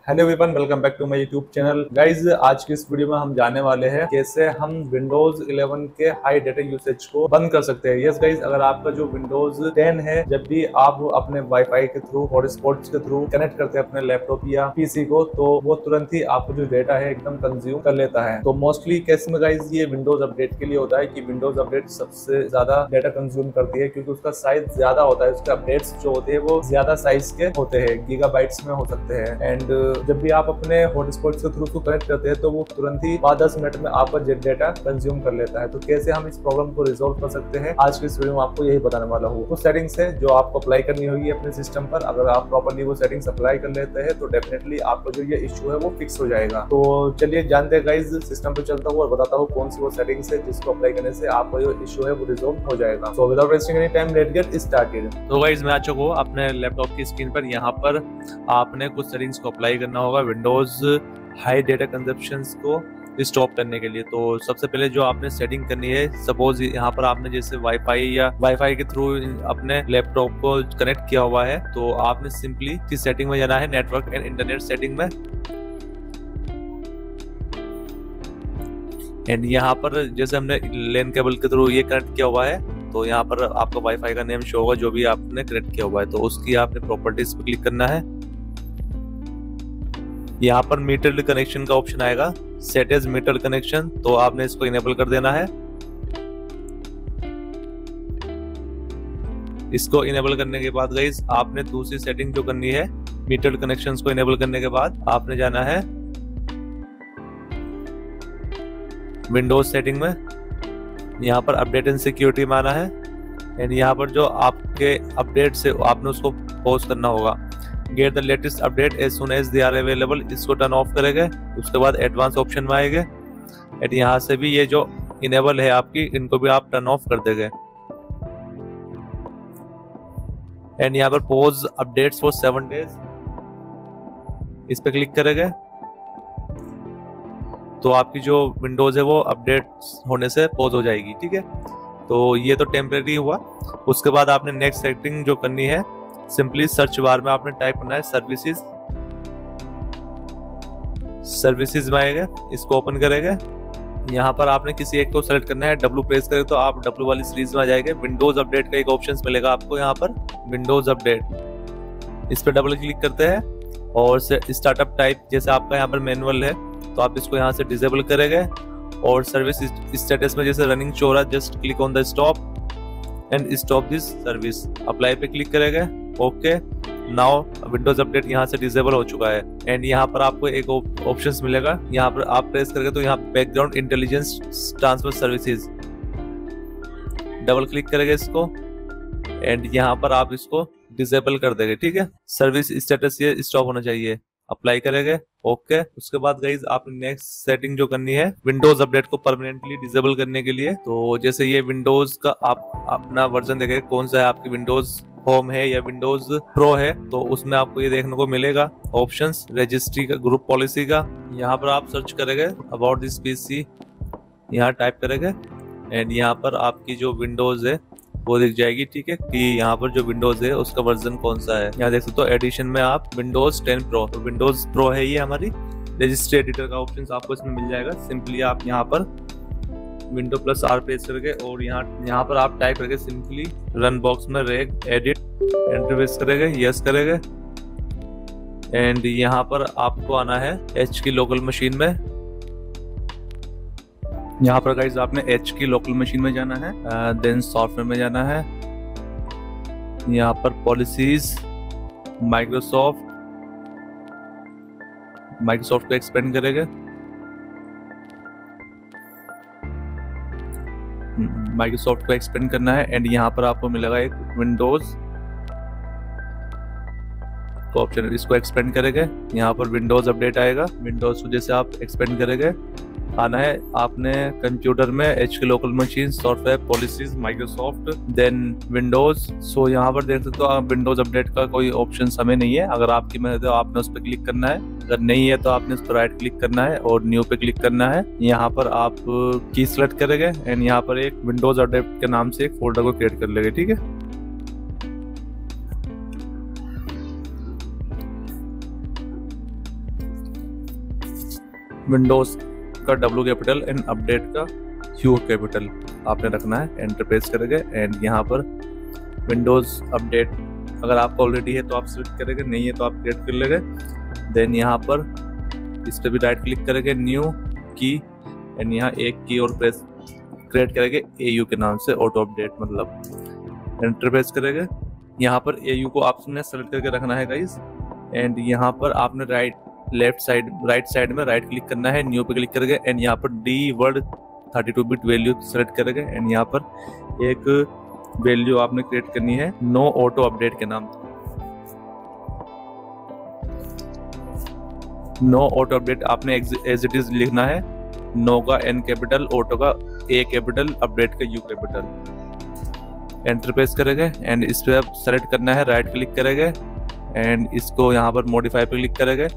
Hello everyone, welcome back to my YouTube channel. Guys, आज की इस वीडियो में हम जाने वाले हैं कैसे हम विंडोज 11 के हाई डेटा यूसेज को बंद कर सकते हैं। यस गाइज, अगर आपका जो विंडोज 10 है, जब भी आप अपने वाईफाई के थ्रू हॉटस्पॉट्स के थ्रू कनेक्ट करते हैं अपने लैपटॉप या पीसी को, तो वो तुरंत ही आपको जो डेटा है एकदम कंज्यूम कर लेता है। तो मोस्टली केस में गाइज ये विंडोज अपडेट के लिए होता है कि विंडोज अपडेट सबसे ज्यादा डेटा कंज्यूम करती है, क्योंकि उसका साइज ज्यादा होता है। उसके अपडेट्स जो होते हैं वो ज्यादा साइज के होते हैं, गीगाबाइट्स में हो सकते हैं। एंड जब भी आप अपने हॉटस्पॉट के थ्रू को कनेक्ट करते हैं तो वो तुरंत ही 5-10 मिनट में आपका डेटा कंज्यूम कर लेता है। तो कैसे हम इस प्रॉब्लम को रिजोल्व कर सकते हैं, आज की इस वीडियो में आपको यही बताने वाला हूँ। वो सेटिंग्स है जो आपको अप्लाई करनी होगी अपने सिस्टम पर। अगर आप प्रॉपर्ली वो सेटिंग्स अप्लाई कर लेते हैं तो डेफिनेटली आपका जो ये इश्यू है वो फिक्स हो जाएगा। तो चलिए जानते हैं गाइज, सिस्टम पे चलता हूँ और बताता हूँ कौन सी वो सेटिंग्स है जिसको अप्लाई करने से आपका जो इश्यू है वो रिजोल्व हो जाएगा। So without wasting any time, let's get started. तो गाइज मैं आ चुका हूँ अपने लैपटॉप की स्क्रीन पर। यहाँ पर आपने कुछ सेटिंग्स को अप्लाई करना होगा विंडोज हाई डेटा कंजप्शंस को स्टॉप करने के लिए। तो सबसे पहले जो आपने सेटिंग करनी है, सपोज यहाँ पर आपने जैसे वाईफाई के थ्रू अपने लैपटॉप को कनेक्ट किया हुआ है, तो आपने सिंपली इस सेटिंग में जाना है, नेटवर्क एंड इंटरनेट सेटिंग में। एंड यहाँ पर जैसे हमने लैन केबल के थ्रू ये कनेक्ट किया हुआ है, तो यहाँ पर आपका वाईफाई का नेम शो होगा जो भी आपने कनेक्ट किया हुआ है। तो उसकी आपने प्रॉपर्टीज पे क्लिक करना है। यहाँ पर मीटर्ड कनेक्शन का ऑप्शन आएगा, सेट एज मीटर्ड कनेक्शन, तो आपने इसको इनेबल कर देना है। इसको इनेबल करने के बाद गाइस आपने दूसरी सेटिंग जो करनी है, मीटर्ड कनेक्शंस को इनेबल करने के बाद आपने जाना है विंडोज सेटिंग में। यहाँ पर अपडेट एंड सिक्योरिटी में आना है। एंड यहाँ पर जो आपके अपडेट से आपने उसको पॉज करना होगा। Get the latest update as soon as they are available, इसको टर्न ऑफ करेंगे। उसके बाद एडवांस ऑप्शन में आएंगे। एंड यहाँ से भी ये जो इनेबल है आपकी, इनको भी आप टर्न ऑफ कर देंगे। एंड यहाँ पर पॉज अपडेट्स फॉर 7 डेज, इस पे क्लिक करेंगे तो आपकी जो विंडोज है वो अपडेट होने से पॉज हो जाएगी। ठीक है, तो ये तो टेम्परेरी हुआ। उसके बाद आपने नेक्स्ट सेटिंग जो करनी है, सिंपली सर्च बार में आपने टाइप करना है सर्विसेज में आएगा, इसको ओपन करेंगे। यहाँ पर आपने किसी एक को सेलेक्ट करना है, डब्ल्यू प्रेस करें तो आप डब्ल्यू वाली सीरीज में आ जाएंगे। विंडोज अपडेट का एक ऑप्शन मिलेगा आपको यहाँ पर, विंडोज अपडेट, इस पर डबल क्लिक करते हैं और स्टार्टअप टाइप जैसे आपका यहाँ पर मैनुअल है तो आप इसको यहाँ से डिसेबल करेंगे। और सर्विस स्टेटस में जैसे रनिंग शो रहा, just click on the stop and stop this service, apply पे क्लिक करेंगे। ओके, नाउ विंडोज अपडेट यहाँ से डिसेबल हो चुका है। एंड यहाँ पर आपको एक ऑप्शंस मिलेगा, यहाँ पर आप प्रेस करेंगे तो यहाँ background intelligence transfer services, double click करेंगे इसको एंड यहाँ पर आप इसको डिसेबल कर देंगे। ठीक है, सर्विस स्टेटस ये स्टॉप होना चाहिए, अप्लाई करेंगे। ओके, उसके बाद गाइज आप नेक्स्ट सेटिंग जो करनी है विंडोज अपडेट को परमानेंटली डिसेबल करने के लिए, तो जैसे ये विंडोज का आप अपना वर्जन देखेंगे कौन सा है, आपकी विंडोज होम है या विंडोज प्रो है, तो उसमें आपको ये देखने को मिलेगा ऑप्शंस, रजिस्ट्री का, ग्रुप पॉलिसी का। यहाँ पर आप सर्च करेंगे अबाउट दिस पीसी, यहाँ टाइप करेंगे एंड यहाँ पर आपकी जो विंडोज है वो दिख जाएगी। ठीक है, कि यहाँ पर जो विंडोज है उसका वर्जन कौन सा है। यहाँ देख सकते हो एडिशन में आप विंडोज 10 प्रो, तो विंडोज प्रो है ये हमारी। रजिस्ट्री एडिटर का ऑप्शन आपको इसमें मिल जाएगा। सिंपली आप यहाँ पर विंडो प्लस आर प्रेस करके और यहाँ पर आप टाइप करके सिंपली रन बॉक्स में रेग एडिट एंटर प्रेस करेंगे, यस करेंगे। एंड यहाँ पर आपको आना है एच की लोकल मशीन में। यहाँ पर गाइज आपने एच की लोकल मशीन में जाना है, देन सॉफ्टवेयर में जाना है। यहाँ पर पॉलिसीज, माइक्रोसॉफ्ट को एक्सपेंड करेंगे। माइक्रोसॉफ्ट को एक्सपेंड करना है एंड यहाँ पर आपको मिलेगा एक विंडोज का ऑप्शन, इसको एक्सपेंड करेंगे। यहाँ पर विंडोज अपडेट आएगा, विंडोज को जैसे आप एक्सपेंड करेंगे आना है आपने कंप्यूटर में H key local machine, software, policies, Microsoft, then Windows. So यहाँ पर देख सकते हो आप विंडोज अपडेट का कोई ऑप्शन हमें नहीं है। अगर आपकी में है तो आपने उस पर क्लिक करना है, अगर नहीं है तो आपने उस पर राइट क्लिक करना है और न्यू पे क्लिक करना है। यहाँ पर आप की सिलेक्ट करेंगे एंड यहाँ पर एक विंडोज अपडेट के नाम से एक फोल्डर को क्रिएट कर लेंगे। ठीक है, विंडोज का डब्ल्यू कैपिटल एंड अपडेट का यू कैपिटल आपने रखना है। एंटर प्रेस करेंगे एंड यहाँ पर विंडोज अपडेट अगर आपका ऑलरेडी है तो आप सिलेक्ट करेंगे, नहीं है तो आप क्रिएट कर लेंगे। देन यहाँ पर इस पर भी राइट क्लिक करेंगे, न्यू की एंड यहाँ एक की और प्रेस क्रिएट करेंगे AU के नाम से, ऑटो अपडेट मतलब। एंटर प्रेस करेंगे, यहाँ पर AU को आपने सेलेक्ट करके रखना है गाइस। एंड यहाँ पर आपने राइट साइड में राइट क्लिक करना है, न्यू पे क्लिक करेंगे एंड यहाँ पर D word 32 bit value select करेंगे एंड यहाँ पर एक वैल्यू आपने क्रिएट करनी है नो ऑटो अपडेट के नाम। नो ऑटो अपडेट आपने एज इट इज लिखना है, नो का N कैपिटल, ऑटो का A कैपिटल, अपडेट का U कैपिटल। एंटर प्रेस करेंगे एंड इस पे आप सेलेक्ट करना है, राइट क्लिक करेंगे एंड इसको यहाँ पर मॉडिफाई पे क्लिक करेंगे।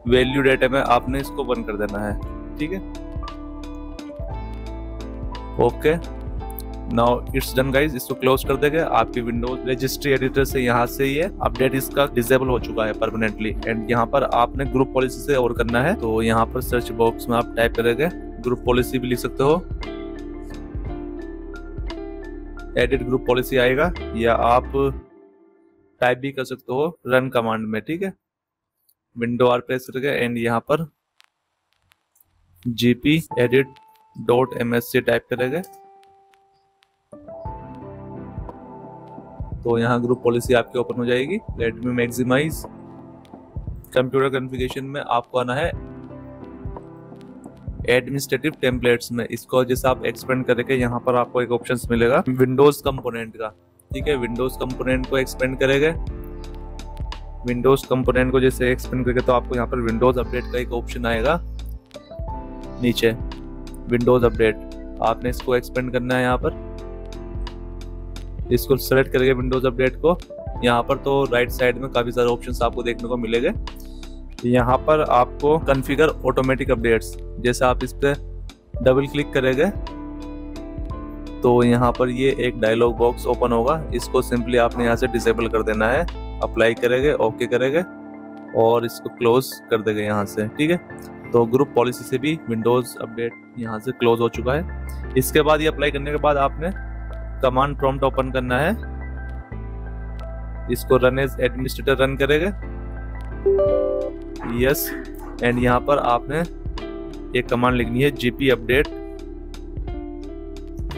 वैल्यू डेटा में आपने इसको 1 कर देना है, ठीक है। Okay, now it's done guys. इसको क्लोज कर देंगे। आपकी विंडोज रजिस्ट्री एडिटर से यहाँ से ये अपडेट इसका डिसेबल हो चुका है परमानेंटली। एंड यहाँ पर आपने ग्रुप पॉलिसी से और करना है, तो यहाँ पर सर्च बॉक्स में आप टाइप करेंगे, ग्रुप पॉलिसी भी लिख सकते हो, एडिट ग्रुप पॉलिसी आएगा, या आप टाइप भी कर सकते हो रन कमांड में, ठीक है। विंडो R प्रेस करके एंड यहाँ पर gp edit.msc टाइप करेंगे, तो यहाँ ग्रुप पॉलिसी आपके ओपन हो जाएगी। Let me maximise. Computer configuration में आपको आना है एडमिनिस्ट्रेटिव टेम्पलेट्स में। इसको जैसे आप एक्सपेंड करेंगे, यहाँ पर आपको एक ऑप्शन मिलेगा विंडोज कंपोनेंट का, ठीक है। विंडोज कंपोनेंट को एक्सपेंड करेंगे। विंडोज कंपोनेंट को जैसे एक्सपेंड करेंगे तो आपको यहाँ पर विंडोज अपडेट का एक ऑप्शन आएगा नीचे, विंडोज अपडेट। आपने इसको एक्सपेंड करना है, यहाँ पर इसको सेलेक्ट करेंगे विंडोज अपडेट को। यहाँ पर तो राइट साइड में काफी सारे ऑप्शंस आपको देखने को मिलेंगे। यहाँ पर आपको कॉन्फ़िगर ऑटोमेटिक अपडेट्स, जैसे आप इस पे डबल क्लिक करेंगे तो यहाँ पर ये एक डायलॉग बॉक्स ओपन होगा। इसको सिंपली आपने यहाँ से डिसेबल कर देना है। अप्लाई करेंगे, ओके करेंगे और इसको क्लोज कर देंगे यहाँ से, ठीक है। तो ग्रुप पॉलिसी से भी विंडोज अपडेट यहाँ से क्लोज हो चुका है। इसके बाद ये अप्लाई करने के बाद आपने कमांड प्रॉम्प्ट ओपन करना है, इसको रन एज एडमिनिस्ट्रेटर रन करेंगे, यस। एंड यहाँ पर आपने एक कमांड लिखनी है gp update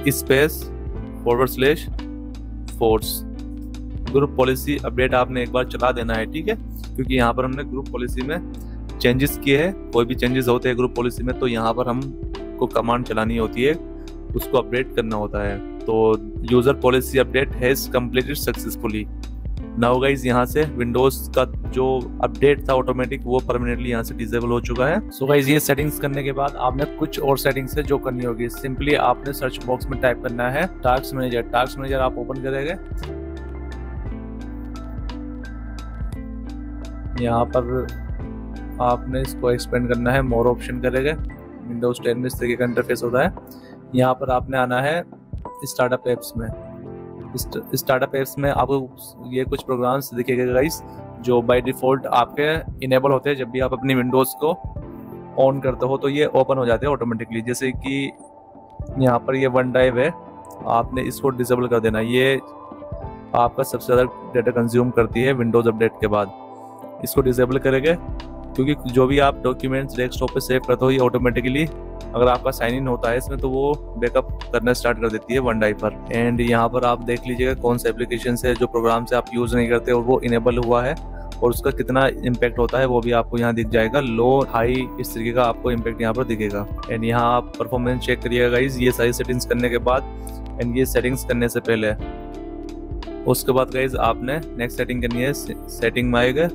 space /force। Group policy update आपने एक बार चला देना है, ठीक है, क्योंकि यहाँ पर हमने ग्रुप पॉलिसी में चेंजेस किए हैं। कोई भी चेंजेस होते हैं ग्रुप पॉलिसी में तो यहाँ पर हमको कमांड चलानी होती है, उसको अपडेट करना होता है। तो user policy update has completed successfully. Now guys यहाँ से विंडोज का जो अपडेट था ऑटोमेटिक वो परमानेंटली यहाँ से डिसेबल हो चुका है। सो गाइज ये सेटिंग्स करने के बाद आपने कुछ और सेटिंग्स है जो करनी होगी। सिंपली आपने सर्च बॉक्स में टाइप करना है टास्क मैनेजर। टास्क मैनेजर आप ओपन करेंगे, यहाँ पर आपने इसको एक्सपेंड करना है, मोर ऑप्शन करेंगे। विंडोज 10 में इस तरीके का इंटरफेस होता है। यहाँ पर आपने आना है स्टार्टअप एप्स में। स्टार्टअप एप्स में आपको ये कुछ प्रोग्राम्स दिखेगा गाइस जो बाय डिफॉल्ट आपके इनेबल होते हैं। जब भी आप अपनी विंडोज को ऑन करते हो तो ये ओपन हो जाते हैं ऑटोमेटिकली। जैसे कि यहाँ पर ये वन ड्राइव है, आपने इसको डिसेबल कर देना। ये आपका सबसे ज़्यादा डेटा कंज्यूम करती है विंडोज अपडेट के बाद। इसको डिसेबल करेंगे क्योंकि जो भी आप डॉक्यूमेंट्स डेस्कटॉप पे सेव करते हो ये ऑटोमेटिकली अगर आपका साइन इन होता है इसमें तो वो बैकअप करना स्टार्ट कर देती है वन ड्राइव पर। एंड यहाँ पर आप देख लीजिएगा कौन सा एप्लीकेशन है जो प्रोग्राम से आप यूज़ नहीं करते और वो इनेबल हुआ है और उसका कितना इम्पैक्ट होता है वो भी आपको यहाँ दिख जाएगा। लो हाई इस तरीके का आपको इम्पैक्ट यहाँ पर दिखेगा। एंड यहाँ आप परफॉर्मेंस चेक करिएगा गाइज ये सारी सेटिंग्स करने के बाद। एंड ये सेटिंग्स करने से पहले उसके बाद गाइज आपने नेक्स्ट सेटिंग करनी है। सेटिंग में आएगा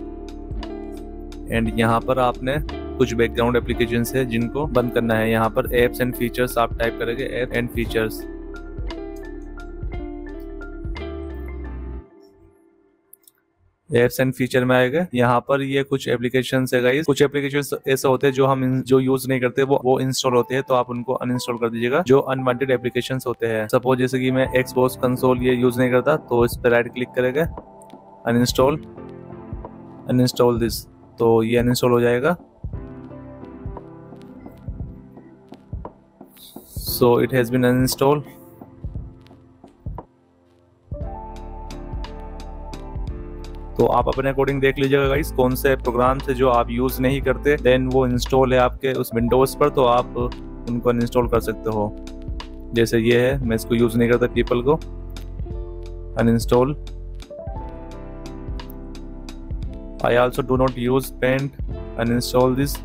एंड यहाँ पर आपने कुछ बैकग्राउंड एप्लीकेशंस है जिनको बंद करना है। यहाँ पर एप्स एंड फीचर्स आप टाइप करेंगे, app and features. Apps and feature में आएगा। यहाँ पर ये कुछ एप्लीकेशंस है गाइस। कुछ एप्लीकेशंस ऐसे होते हैं जो हम जो यूज नहीं करते वो इंस्टॉल होते हैं, तो आप उनको अनइंस्टॉल कर दीजिएगा। जो अनवांटेड एप्लीकेशंस होते हैं, सपोज जैसे कि मैं एक्सबॉक्स कंसोल ये यूज नहीं करता तो इस पर राइट क्लिक करेगा, अनइंस्टॉल दिस, तो ये अनइंस्टॉल हो जाएगा। So it has been uninstalled. तो आप अपने अकॉर्डिंग देख लीजिएगा गाइस कौन से प्रोग्राम से जो आप यूज नहीं करते देन वो इंस्टॉल है आपके उस विंडोज पर, तो आप उनको अनइंस्टॉल कर सकते हो। जैसे ये है, मैं इसको यूज नहीं करता, पीपल को uninstall. I also do not use Paint. Uninstall this.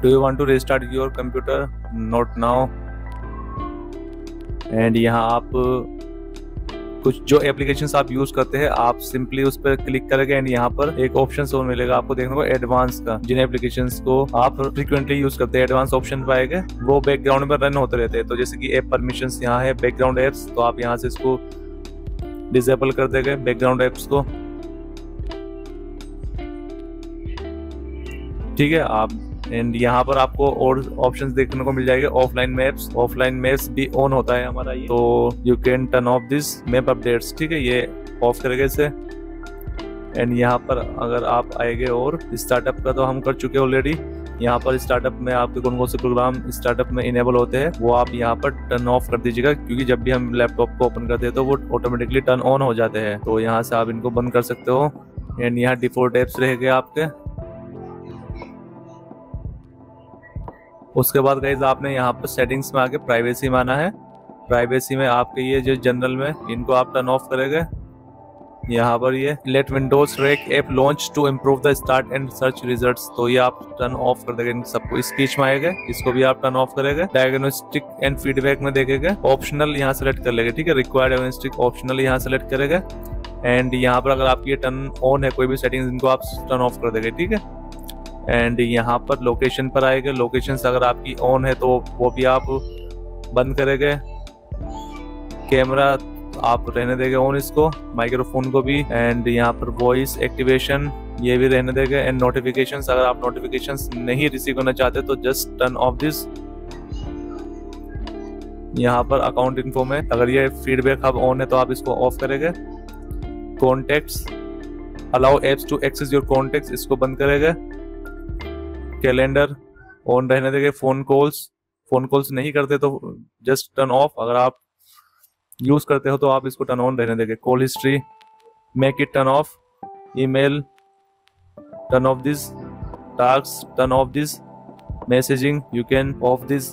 Do you want to restart your computer? Not now. And यहाँ आप कुछ जो एप्लीकेशंस आप यूज करते हैं आप सिंपली उस पर क्लिक करेंगे एंड यहाँ पर एक ऑप्शन और मिलेगा आपको देखने को एडवांस का। जिन एप्लीकेशंस को आप फ्रीक्वेंटली यूज करते हैं एडवांस ऑप्शन पाएंगे, वो बैकग्राउंड में रन होते रहते हैं। तो जैसे कि ऐप परमिशंस यहाँ है, बैकग्राउंड एप्स, तो आप यहाँ से इसको डिसेबल कर देंगे बैकग्राउंड एप्स को। ठीक है, आप एंड यहाँ पर आपको और ऑप्शंस देखने को मिल जाएंगे। ऑफलाइन मैप्स भी ऑन होता है हमारा ये, तो you can turn off this map updates. ठीक है, ये ऑफ करेंगे इसे। एंड यहाँ पर अगर आप आएंगे और स्टार्टअप का तो हम कर चुके हैं ऑलरेडी। यहाँ पर स्टार्टअप में आपके कौन कौन से प्रोग्राम स्टार्टअप में इनेबल होते हैं वो आप यहाँ पर टर्न ऑफ कर दीजिएगा, क्योंकि जब भी हम लैपटॉप को ओपन करते हैं तो वो ऑटोमेटिकली टर्न ऑन हो जाते हैं। तो यहाँ से आप इनको बंद कर सकते हो। एंड यहाँ डिफॉल्ट एप्स रहेंगे आपके। उसके बाद गाइज आपने यहाँ पर सेटिंग्स में आके प्राइवेसी में आना है। प्राइवेसी में आपके ये जो जनरल में इनको आप टर्न ऑफ करेंगे। यहाँ पर ये let Windows rec app launch to improve the start and search results, तो ये आप टर्न ऑफ कर देंगे। सबको स्पीच में आएगा, इसको भी आप टर्न ऑफ करेंगे। डायग्नोस्टिक एंड फीडबैक में देखेंगे, ऑप्शनल यहाँ सेलेक्ट कर लेंगे। ठीक है, रिक्वायर्ड डायग्नोस्टिक ऑप्शनल यहाँ सेलेक्ट करेंगे। एंड यहाँ पर अगर आपकी ये टर्न ऑन है कोई भी सेटिंग, इनको आप टर्न ऑफ कर देंगे। ठीक है, एंड यहाँ पर लोकेशन पर आएगा। लोकेशन अगर आपकी ऑन है तो वो भी आप बंद करेंगे। कैमरा आप रहने देंगे ऑन इसको, माइक्रोफोन को भी। एंड यहाँ पर वॉइस एक्टिवेशन ये भी रहने देंगे। एंड नोटिफिकेशंस अगर आप नोटिफिकेशंस नहीं रिसीव करना चाहते तो जस्ट टर्न ऑफ दिस। यहाँ पर अकाउंट इन्फो में अगर ये फीडबैक हब ऑन है तो आप इसको ऑफ करेंगे। Contacts allow apps to access your contacts, इसको बंद करेंगे। कैलेंडर ऑन रहने देंगे। फोन कॉल्स नहीं करते तो जस्ट टर्न ऑफ, अगर आप यूज करते हो तो आप इसको टर्न ऑन रहने देंगे। Call history make it turn off. Email turn off this. Task turn off this. Messaging you can of this.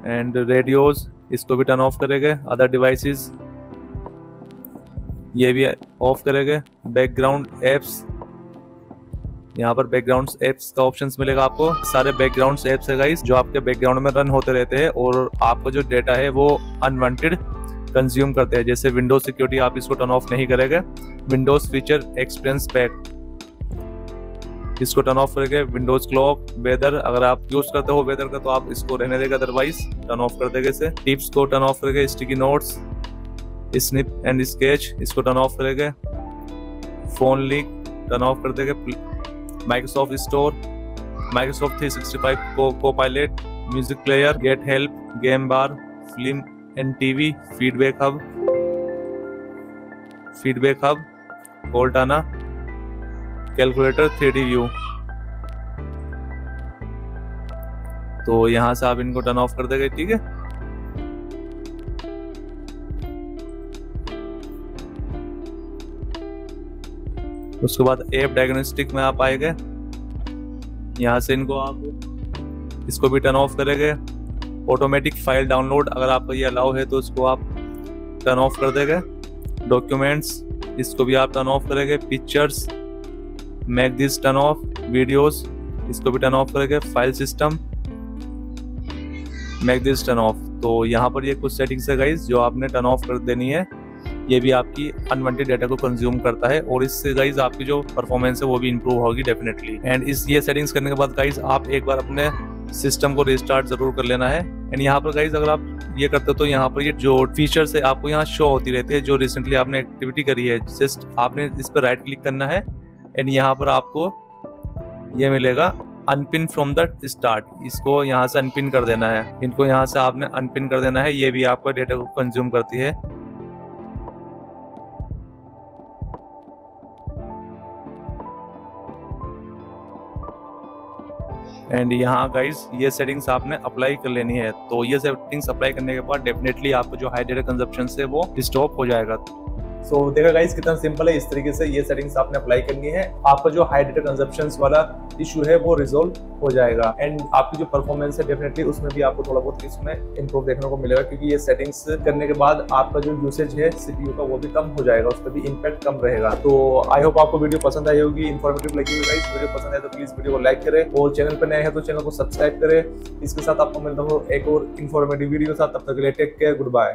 And radios इसको भी टर्न ऑफ करेंगे। अदर डिवाइसेस ये भी ऑफ करेंगे। बैकग्राउंड एप्स, यहाँ पर बैकग्राउंड एप्स का ऑप्शंस मिलेगा आपको। सारे बैकग्राउंड एप्स है गाइस जो आपके बैकग्राउंड में रन होते रहते हैं और आपका जो डेटा है वो अनवांटेड कंज्यूम करते हैं। जैसे विंडोज सिक्योरिटी आप इसको टर्न ऑफ नहीं करेंगे। विंडोज फीचर एक्सपीरियंस पैक इसको टर्न ऑफ करेंगे। विंडोज क्लॉक, वेदर अगर आप यूज करते हो वेदर का तो आप इसको रहने देगा, अदरवाइज टर्न ऑफ कर देंगे इसे। टिप्स को टर्न ऑफ करेंगे। Sticky notes, snip and sketch इसको टर्न ऑफ करेंगे। फोन लीक टर्न ऑफ कर देंगे। Microsoft store, Microsoft 365 Copilot, music player, get help, game bar, film and TV, feedback hub, Cortana, calculator, 3D view. तो यहां से आप इनको टर्न ऑफ कर देंगे। ठीक है, उसके बाद ऐप डायग्नोस्टिक में आप आएंगे। यहाँ से इनको आप इसको भी टर्न ऑफ करेंगे। ऑटोमेटिक फाइल डाउनलोड अगर आपको ये अलाउ है तो इसको आप टर्न ऑफ कर देंगे। डॉक्यूमेंट्स इसको भी आप टर्न ऑफ करेंगे। Pictures make this turn off. Videos इसको भी टर्न ऑफ करेंगे। File system make this turn off. तो यहाँ पर ये कुछ सेटिंग्स है गाइज जो आपने टर्न ऑफ कर देनी है। ये भी आपकी अनवांटेड डेटा को कंज्यूम करता है और इससे गाइज आपकी जो परफॉर्मेंस है वो भी इंप्रूव होगी डेफिनेटली। एंड ये सेटिंग्स करने के बाद गाइज आप एक बार अपने सिस्टम को रिस्टार्ट जरूर कर लेना है। एंड यहाँ पर गाइज अगर आप ये करते हो तो यहाँ पर ये जो फीचर्स है आपको यहाँ शो होती रहती है, जो रिसेंटली आपने एक्टिविटी करी है। जस्ट आपने इस पर राइट क्लिक करना है एंड यहाँ पर आपको ये मिलेगा अनपिन फ्रॉम द स्टार्ट। इसको यहाँ से अनपिन कर देना है, इनको यहाँ से आपने अनपिन कर देना है। ये भी आपका डेटा को कंज्यूम करती है। एंड यहाँ गाइज ये सेटिंग्स आपने अप्लाई कर लेनी है। तो ये सेटिंग्स अप्लाई करने के बाद डेफिनेटली आपको जो हाई डेटा कंजप्शन है वो स्टॉप हो जाएगा। सो देखा गाइस कितना सिंपल है। इस तरीके से ये सेटिंग्स आपने अप्लाई करनी है, आपका जो हाई डेटा कंजप्शन वाला इशू है वो रिजोल्व हो जाएगा। एंड आपकी जो परफॉर्मेंस है डेफिनेटली उसमें भी आपको थोड़ा बहुत इसमें इंप्रूव देखने को मिलेगा, क्योंकि ये सेटिंग्स करने के बाद आपका जो यूसेज है सीपीयू का वो भी कम हो जाएगा, उस पर भी इम्पैक्ट कम रहेगा। तो आई होप आपको वीडियो पसंद आई होगी, इन्फॉर्मेटिव लगी होगी। गाइस वीडियो पसंद है तो प्लीज वीडियो को लाइक करें और चैनल पर नए हैं तो चैनल को सब्सक्राइब करें। इसके साथ आपको मिलता हूँ एक और इन्फॉर्मेटिव वीडियो के साथ। तब तक के लिए टेक केयर, गुड बाय।